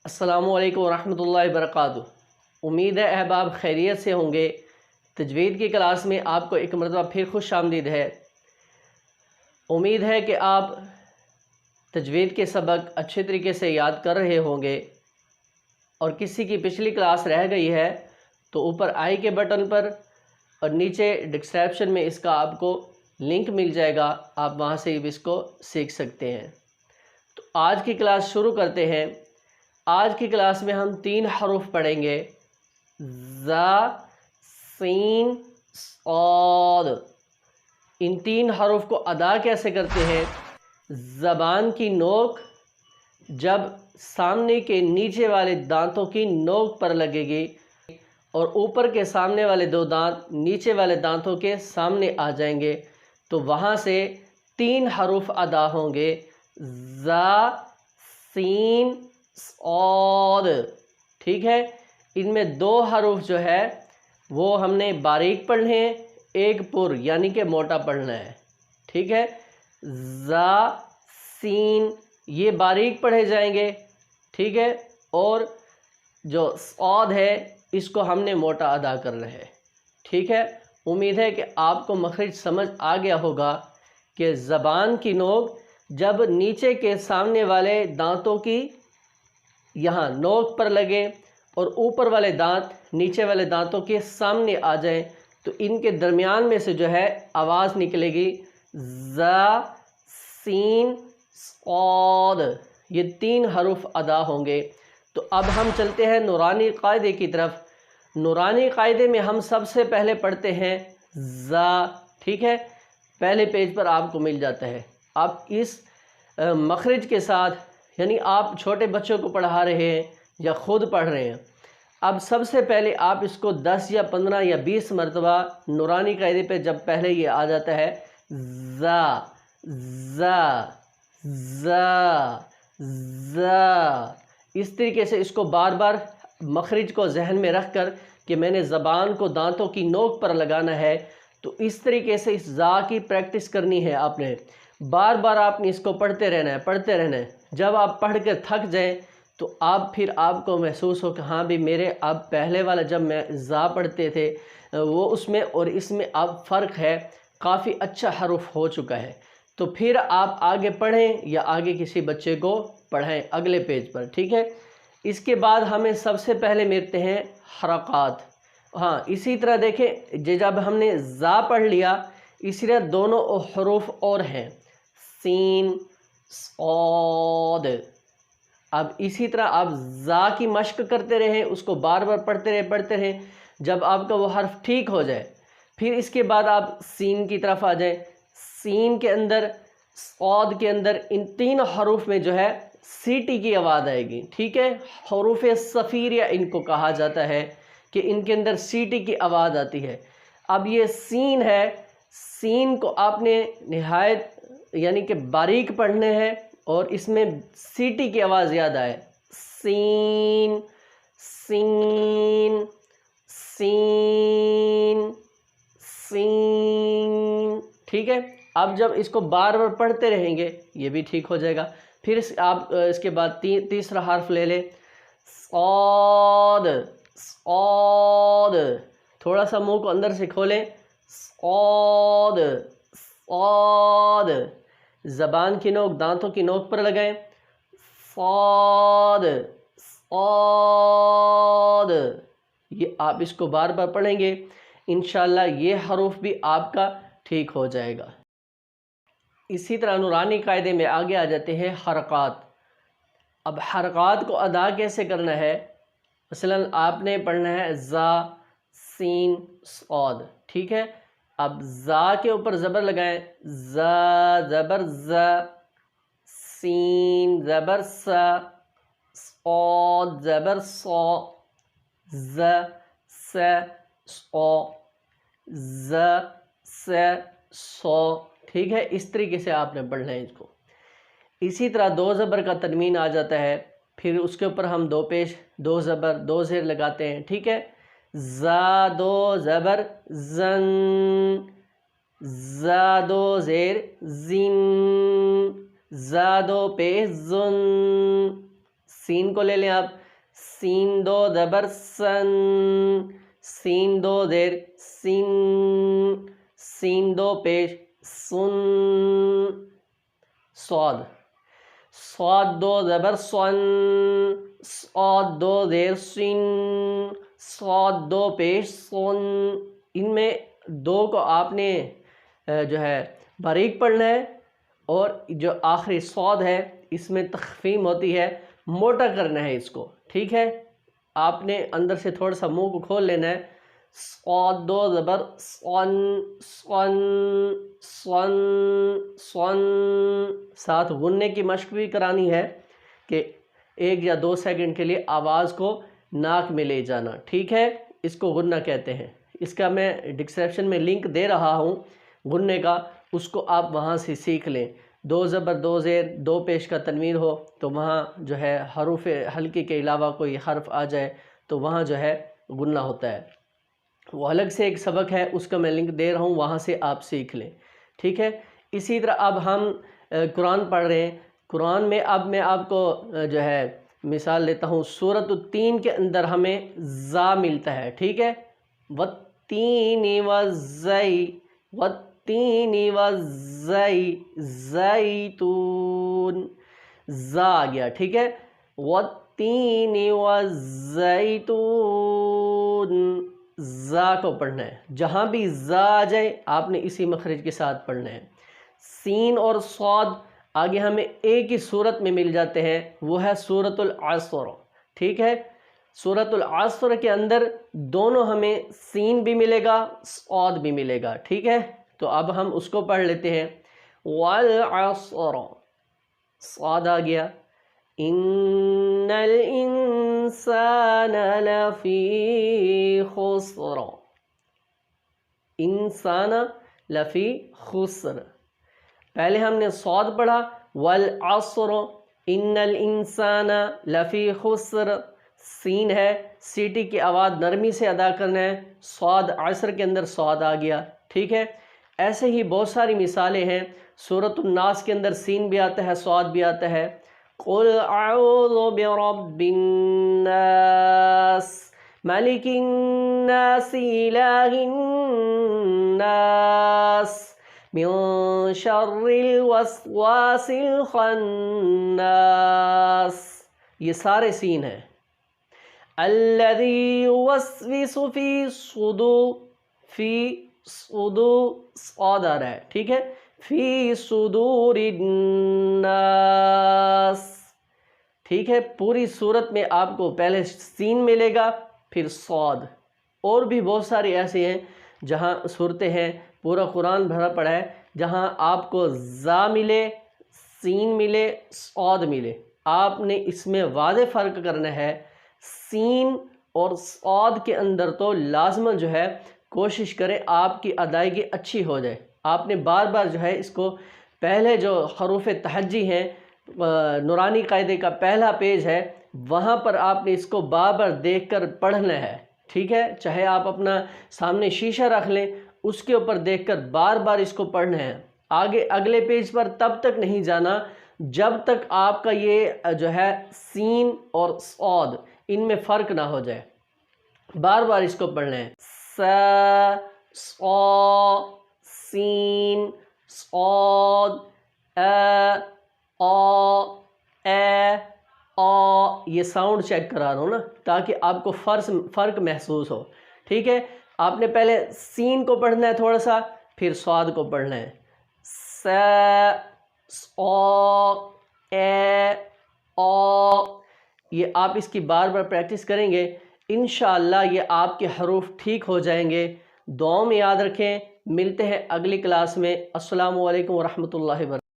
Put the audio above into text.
अस्सलामु अलैकुम वरहमतुल्लाहि वबरकातुहू। उम्मीद है अहबाब खैरियत से होंगे। तजवीद की क्लास में आपको एक मरतबा फिर खुश आमदीद है। उम्मीद है कि आप तजवीद के सबक अच्छे तरीके से याद कर रहे होंगे, और किसी की पिछली क्लास रह गई है तो ऊपर आई के बटन पर और नीचे डिस्क्रिप्शन में इसका आपको लिंक मिल जाएगा, आप वहाँ से भी इसको सीख सकते हैं। तो आज की क्लास शुरू करते हैं। आज की क्लास में हम 3 हरूफ पढ़ेंगे, ज़ा, सीन, सॉद। इन 3 हरूफ को अदा कैसे करते हैं? ज़बान की नोक जब सामने के नीचे वाले दांतों की नोक पर लगेगी और ऊपर के सामने वाले 2 दांत नीचे वाले दांतों के सामने आ जाएंगे, तो वहाँ से 3 हरूफ अदा होंगे, ज़ा, सीन, सॉद। ठीक है, इनमें 2 हरूफ जो है वो हमने बारीक पढ़ने हैं, एक पुर यानी कि मोटा पढ़ना है। ठीक है, ज़ा, सीन ये बारीक पढ़े जाएंगे। ठीक है, और जो सॉद है इसको हमने मोटा अदा करना है। ठीक है, उम्मीद है कि आपको मखरज समझ आ गया होगा कि ज़बान की नोक जब नीचे के सामने वाले दांतों की यहाँ नोक पर लगे और ऊपर वाले दांत नीचे वाले दांतों के सामने आ जाएं, तो इनके दरमियान में से जो है आवाज़ निकलेगी ज़ा, सीन, सॉद। ये 3 हरूफ अदा होंगे। तो अब हम चलते हैं नूरानी कायदे की तरफ। नूरानी कायदे में हम सबसे पहले पढ़ते हैं ज़ा। ठीक है, पहले पेज पर आपको मिल जाता है। आप इस मखरज के साथ, यानी आप छोटे बच्चों को पढ़ा रहे हैं या ख़ुद पढ़ रहे हैं, अब सबसे पहले आप इसको 10 या 15 या 20 मरतबा नूरानी कायदे पे जब पहले ये आ जाता है ज़ा, ज़ा, ज़ा, ज़ा, इस तरीके से इसको बार बार मखरज को जहन में रख कर कि मैंने ज़बान को दांतों की नोक पर लगाना है, तो इस तरीके से इस ज़ा की प्रैक्टिस करनी है आपने। बार बार आपने इसको पढ़ते रहना है, पढ़ते रहना है। जब आप पढ़ कर थक जाएं तो आप फिर आपको महसूस हो कि हाँ भी मेरे अब पहले वाला जब मैं ज़ा पढ़ते थे वो उसमें और इसमें अब फ़र्क है, काफ़ी अच्छा हरूफ हो चुका है। तो फिर आप आगे पढ़ें या आगे किसी बच्चे को पढ़ाएं अगले पेज पर। ठीक है, इसके बाद हमें सबसे पहले मिलते हैं हरक़ात। हाँ, इसी तरह देखें, जब हमने ज़ा पढ़ लिया, इसी तरह दोनों हरूफ और हैं, सीन, सॉद। अब इसी तरह आप ज़ा की मश्क करते रहें, उसको बार बार पढ़ते रहें। जब आपका वो हर्फ ठीक हो जाए, फिर इसके बाद आप सीन की तरफ आ जाएं। सीन के अंदर, सॉद के अंदर, इन 3 हरूफ में जो है सीटी की आवाज़ आएगी। ठीक है, हरूफ सफ़ीरिया इनको कहा जाता है कि इनके अंदर सीटी की आवाज़ आती है। अब ये सीन है, सीन को आपने निहायत यानी कि बारीक पढ़ने हैं और इसमें सीटी की आवाज़ याद आए, सीन, सीन, सीन, सीन। ठीक है, अब जब इसको बार बार पढ़ते रहेंगे ये भी ठीक हो जाएगा। फिर आप इसके बाद तीसरा हर्फ ले लें, सॉद, सॉद। थोड़ा सा मुंह को अंदर से खोलें, सॉद, सॉद। ज़बान की नोक दांतों की नोक पर लगाएं, सॉद, सॉद। ये आप इसको बार बार पढ़ेंगे, इंशाल्लाह ये हरूफ भी आपका ठीक हो जाएगा। इसी तरह नूरानी कायदे में आगे आ जाते हैं हरक़ात। अब हरक़ात को अदा कैसे करना है? मसलन आपने पढ़ना है ज़ा, सीन, सॉद। ठीक है, अब ज़ा के ऊपर ज़बर लगाएं, ज़ा ज़बर ज़, सीन ज़बर सा, सॉद ज़बर सौ, ज़ स सौ, ज़ स सौ। ठीक है, इस तरीके से आपने पढ़ना है इसको। इसी तरह 2 ज़बर का तनवीन आ जाता है, फिर उसके ऊपर हम 2 पेश, 2 ज़बर 2 ज़ेर लगाते हैं। ठीक है, ज़ा 2 ज़बर ज़न, ज़ा 2 ज़ेर ज़िन, ज़ा 2 पेश ज़ुन, سین کو لے لیں آپ، سین دو زبر سن، سین دو زیر سین، سین دو پیش سن، صاد، صاد دو زبر سن، صاد دو زیر سن، صاد دو پیش سن۔ ان میں دو کو آپ نے جو ہے باریک پڑھنا ہے، اور جو آخری صاد ہے اس میں تخفیم ہوتی ہے، موٹا کرنا ہے اس کو، ٹھیک ہے؟ آپ نے اندر سے تھوڑا سا منہ کو کھول لینا ہے، صاد دو زبر صن، صن، صن، صن۔ ساتھ غننے کی مشق بھی کرانی ہے کہ 1 یا 2 سیکنڈ کے لیے آواز کو ناک میں لے جانا، ٹھیک ہے؟ اس کو غنہ کہتے ہیں۔ اس کا میں ڈسکرپشن میں لنک دے رہا ہوں غننے کا، اس کو آپ وہاں سے سیکھ لیں۔ 2 زبر 2 زیر 2 پیش کا تنوین ہو تو وہاں جو ہے حروف حلقے کے علاوہ کوئی حرف آ جائے تو وہاں جو ہے غنہ ہوتا ہے۔ وہ الگ سے ایک سبق ہے، اس کا میں لنک دے رہا ہوں، وہاں سے آپ سیکھ لیں، ٹھیک ہے؟ اسی طرح اب ہم قرآن پڑھ رہے ہیں۔ قرآن میں اب میں آپ کو جو ہے مثال دیتا ہوں، سورۃ التین کے اندر ہمیں زا ملتا ہے، ٹھیک ہے؟ والتین والزی، والتین والزی، زیتون، زا آ گیا، ٹھیک ہے؟ والتین والزیتون، زا کو پڑھنا ہے، جہاں بھی زا آ جائے آپ نے اسی مخرج کے ساتھ پڑھنا ہے۔ سین اور صاد آگے ہمیں ایک ہی صورت میں مل جاتے ہیں، وہ ہے سورۃ العصر، ٹھیک ہے؟ سورۃ العصر کے اندر دونوں ہمیں سین بھی ملے گا، صاد بھی ملے گا، ٹھیک ہے؟ تو اب ہم اس کو پڑھ لیتے ہیں۔ والعصر، صاد آ گیا، ان الانسان لفی خسر، انسان لفی خسر۔ پہلے ہم نے صاد پڑھا، والعصر ان الانسان لفی خسر، سین ہے، سیٹی کی آواز نرمی سے ادا کرنا ہے، صاد عصر کے اندر صاد آ گیا، ٹھیک ہے؟ ایسے ہی بہت ساری مثالیں ہیں۔ سورۃ الناس کے اندر سین بھی آتا ہے، صاد بھی آتا ہے۔ قل اعوذ برب الناس ملک الناس الہ الناس من شر الوسواس الخناس، یہ سارے سین ہیں۔ الذی یوسوس فی صدور، فی صدور، صاد آ رہا ہے، ٹھیک ہے؟ فی صدور الناس، ٹھیک ہے؟ پوری صورت میں آپ کو پہلے سین ملے گا پھر صاد۔ اور بھی بہت سارے ایسے ہیں جہاں صورتیں ہیں، پورا قرآن بھرا پڑا ہے جہاں آپ کو زا ملے، سین ملے، صاد ملے۔ آپ نے اس میں واضح فرق کرنا ہے۔ سین اور صاد کے اندر تو لازماً جو ہے کوشش کرے آپ کی ادائیگی اچھی ہو جائے۔ آپ نے بار بار جو ہے اس کو پہلے جو حروف تہجی ہیں، نورانی قاعدے کا پہلا پیج ہے، وہاں پر آپ نے اس کو بار بار دیکھ کر پڑھنا ہے، ٹھیک ہے؟ چاہے آپ اپنا سامنے شیشہ رکھ لیں، اس کے اوپر دیکھ کر بار بار اس کو پڑھنا ہے۔ آگے اگلے پیج پر تب تک نہیں جانا جب تک آپ کا یہ جو ہے سین اور صاد ان میں فرق نہ ہو جائے، بار بار اس کو پڑھنا ہے۔ سا، صا، سین، صاد، یہ ساؤنڈ چیک کرا رہا ہوں نا تاکہ آپ کو فرق محسوس ہو، ٹھیک ہے؟ آپ نے پہلے سین کو پڑھنا ہے تھوڑا سا، پھر صاد کو پڑھنا ہے۔ سا، صا، یہ آپ اس کی بار بار پریکٹس کریں گے، انشاءاللہ یہ آپ کے حروف ٹھیک ہو جائیں گے۔ دعاؤں میں یاد رکھیں، ملتے ہیں اگلی کلاس میں۔ السلام علیکم ورحمۃ اللہ وبرکاتہ۔